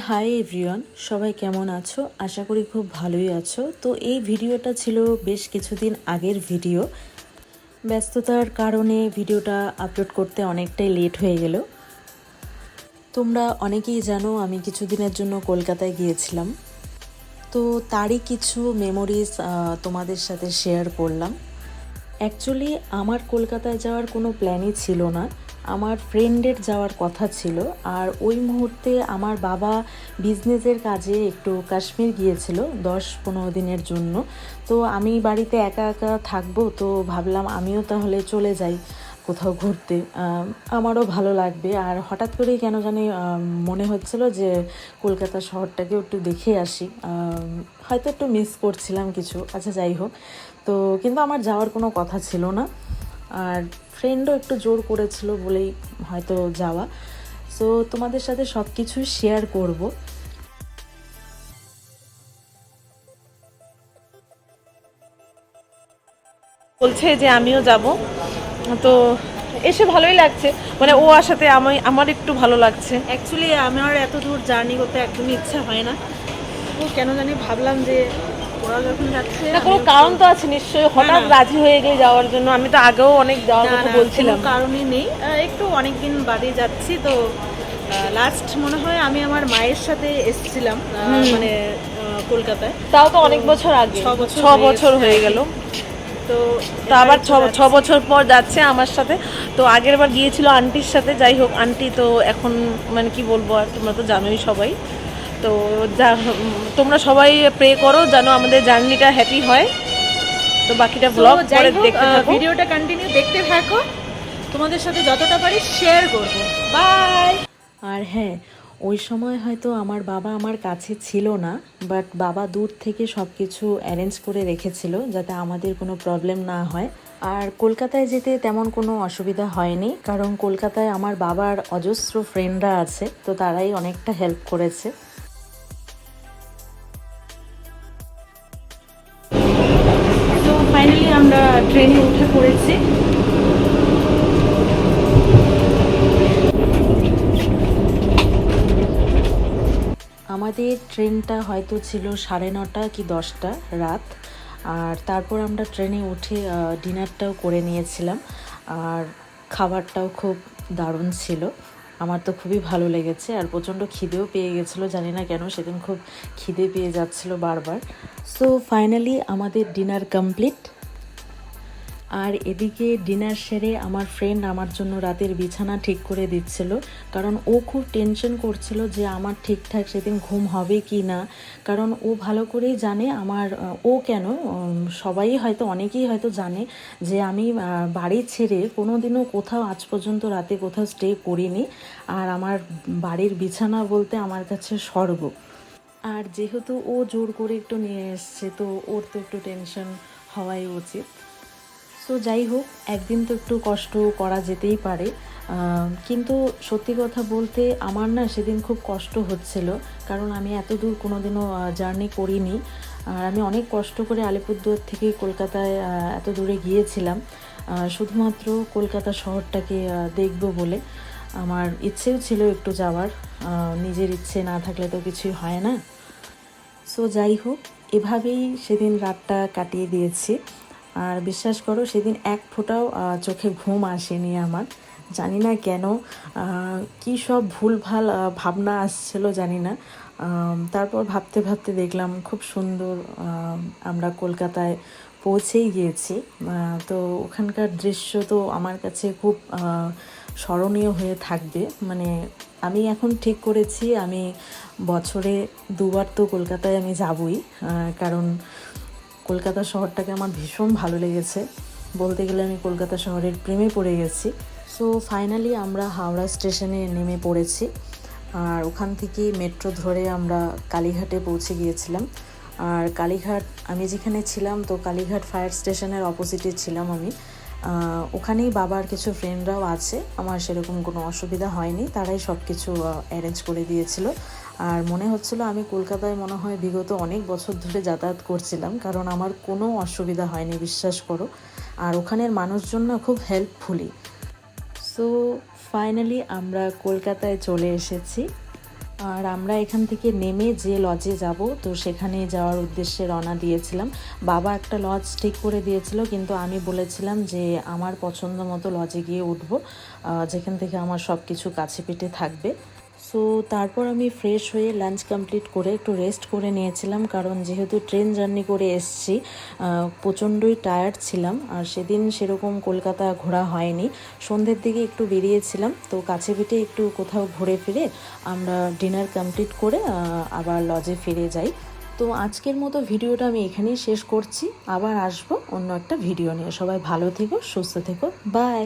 Hi everyone, সবাই কেমন আছো? আশা করি খুব ভালোই আছো। তো এই ভিডিওটা ছিল বেশ কিছুদিন আগের ভিডিও। ব্যস্ততার কারণে ভিডিওটা আপলোড করতে অনেকটাই লেট হয়ে গেল। তোমরা অনেকেই জানো আমি কিছুদিনের জন্য কলকাতায় গিয়েছিলাম, তো তারই কিছু মেমোরিজ তোমাদের সাথে শেয়ার করলাম। অ্যাকচুয়ালি আমার কলকাতায় যাওয়ার কোনো প্ল্যানই ছিল না, আমার ফ্রেন্ডের যাওয়ার কথা ছিল। আর ওই মুহূর্তে আমার বাবা বিজনেসের কাজে একটু কাশ্মীর গিয়েছিল 10-15 দিনের জন্য। তো আমি বাড়িতে একা একা থাকবো, তো ভাবলাম আমিও তাহলে চলে যাই কোথাও ঘুরতে, আমারও ভালো লাগবে। আর হঠাৎ করেই কেন জানি মনে হচ্ছিল যে কলকাতা শহরটাকেও একটু দেখে আসি। হয়তো একটু মিস করছিলাম কিছু, আচ্ছা যাই হোক। তো কিন্তু আমার যাওয়ার কোনো কথা ছিল না, আর ফ্রেন্ডও একটু জোর করেছিল বলেই হয়তো যাওয়া। সো তোমাদের সাথে সব কিছু শেয়ার করব। বলছে যে আমিও যাব, তো এসে ভালোই লাগছে। মানে ও আসাতে আমার একটু ভালো লাগছে। অ্যাকচুয়ালি আমার এত দূর জার্নি করতে একদমই ইচ্ছা হয় না, তো কেন জানি ভাবলাম যে ওরা যখন যাচ্ছে না, কোনো কারণ তো আছে নিশ্চয়ই, হঠাৎ রাজি হয়ে গেলে যাওয়ার জন্য। আমি তো আগেও অনেক যাওয়ার কথা বলছিলাম। কারণই নেই, একটু অনেক দিন বাদে যাচ্ছি। তো লাস্ট মনে হয় আমি আমার মায়ের সাথে এসেছিলাম মানে কলকাতায়, তাও তো অনেক বছর আগে, 6 বছর হয়ে গেল। তো আবার 6 বছর পর যাচ্ছে আমার সাথে। তো আগের বার গিয়েছিল আন্টির সাথে। যাই হোক, আন্টি তো এখন মানে কি বলবো, আর তোমরা তো জানোই সবাই। তো তোমরা সবাই প্রে করো যেন আমাদের জার্নিটা হ্যাপি হয়। তো বাকিটা ব্লগ পরে দেখতে থাকো, ভিডিওটা কন্টিনিউ দেখতে থাকো, তোমাদের সাথে যতটা পারি শেয়ার করব। বাই। আর হ্যাঁ, ওই সময় হয়তো আমার বাবা আমার কাছে ছিল না, বাট বাবা দূর থেকে সব কিছু অ্যারেঞ্জ করে রেখেছিল যাতে আমাদের কোনো প্রবলেম না হয়। আর কলকাতায় যেতে তেমন কোনো অসুবিধা হয়নি, কারণ কলকাতায় আমার বাবার অজস্র ফ্রেন্ডরা আছে, তো তারাই অনেকটা হেল্প করেছে। তো ফাইনালি আমরা ট্রেনে উঠে পড়েছি। আমাদের ট্রেনটা হয়তো ছিল 9:30 কি 10টা রাত। আর তারপর আমরা ট্রেনে উঠে ডিনারটাও করে নিয়েছিলাম, আর খাবারটাও খুব দারুণ ছিল। আমার তো খুবই ভালো লেগেছে, আর প্রচণ্ড খিদেও পেয়ে গেছিলো, জানি না কেন সেদিন খুব খিদে পেয়ে যাচ্ছিলো বারবার। সো ফাইনালি আমাদের ডিনার কমপ্লিট। আর এদিকে ডিনার সেরে আমার ফ্রেন্ড আমার জন্য রাতের বিছানা ঠিক করে দিচ্ছিল, কারণ ও খুব টেনশন করছিল যে আমার ঠিকঠাক সেদিন ঘুম হবে কি না। কারণ ও ভালো করেই জানে আমার, ও কেন সবাই হয়তো অনেকেই হয়তো জানে যে আমি বাড়ি ছেড়ে কোনো দিনও কোথাও আজ পর্যন্ত রাতে কোথাও স্টে করিনি। আর আমার বাড়ির বিছানা বলতে আমার কাছে স্বর্গ। আর যেহেতু ও জোর করে একটু নিয়ে এসছে, তো ওর তো একটু টেনশন হওয়াই উচিত। সো যাই হোক, একদিন তো একটু কষ্ট করা যেতেই পারে, কিন্তু সত্যি কথা বলতে আমার না সেদিন খুব কষ্ট হচ্ছিল, কারণ আমি এত দূর কোনো দিনও জার্নি করিনি। আর আমি অনেক কষ্ট করে আলিপুরদুয়ার থেকে কলকাতায় এত দূরে গিয়েছিলাম শুধুমাত্র কলকাতা শহরটাকে দেখব বলে। আমার ইচ্ছেও ছিল একটু যাওয়ার, নিজের ইচ্ছে না থাকলে তো কিছুই হয় না। সো যাই হোক, এভাবেই সেদিন রাতটা কাটিয়ে দিয়েছি। আর বিশ্বাস করো সেদিন এক ফোঁটাও চোখে ঘুম আসেনি আমার, জানি না কেন, কী সব ভুলভাল ভাবনা আসছিল জানি না। তারপর ভাবতে ভাবতে দেখলাম খুব সুন্দর আমরা কলকাতায় পৌঁছেই গিয়েছি। তো ওখানকার দৃশ্য তো আমার কাছে খুব স্মরণীয় হয়ে থাকবে। মানে আমি এখন ঠিক করেছি আমি বছরে 2বার তো কলকাতায় আমি যাবই, কারণ কলকাতা শহরটাকে আমার ভীষণ ভালো লেগেছে। বলতে গেলে আমি কলকাতা শহরের প্রেমে পড়ে গেছি। সো ফাইনালি আমরা হাওড়া স্টেশনে নেমে পড়েছি, আর ওখান থেকে মেট্রো ধরে আমরা কালীঘাটে পৌঁছে গিয়েছিলাম। আর কালীঘাট আমি যেখানে ছিলাম, তো কালীঘাট ফায়ার স্টেশনের অপোজিটে ছিলাম আমি। ওখানেই বাবার কিছু ফ্রেন্ডরাও আছে, আমার সেরকম কোনো অসুবিধা হয়নি, তারাই সব কিছু অ্যারেঞ্জ করে দিয়েছিল। আর মনে হচ্ছিল আমি কলকাতায় মনে হয় বিগত অনেক বছর ধরে যাতায়াত করছিলাম, কারণ আমার কোনো অসুবিধা হয়নি, বিশ্বাস করো। আর ওখানের মানুষজন না খুব হেল্পফুলি। সো ফাইনালি আমরা কলকাতায় চলে এসেছি। আর আমরা এখান থেকে নেমে যে লজে যাব তো সেখানে যাওয়ার উদ্দেশ্যে রওনা দিয়েছিলাম। বাবা একটা লজ ঠিক করে দিয়েছিল, কিন্তু আমি বলেছিলাম যে আমার পছন্দ মতো লজে গিয়ে উঠবো, যেখান থেকে আমার সব কিছু কাছে পিঠে থাকবে। সো তারপর আমি ফ্রেশ হয়ে লাঞ্চ কমপ্লিট করে একটু রেস্ট করে নিয়েছিলাম, কারণ যেহেতু ট্রেন জার্নি করে এসেছি প্রচণ্ডই টায়ার্ড ছিলাম। আর সেদিন সেরকম কলকাতা ঘোরা হয়নি, সন্ধ্যের দিকে একটু বেরিয়েছিলাম, তো কাছে পিঠে একটু কোথাও ঘুরে ফিরে আমরা ডিনার কমপ্লিট করে আবার লজে ফিরে যাই। তো আজকের মতো ভিডিওটা আমি এখানেই শেষ করছি, আবার আসবো অন্য একটা ভিডিও নিয়ে। সবাই ভালো থেকো, সুস্থ থেকো, বাই।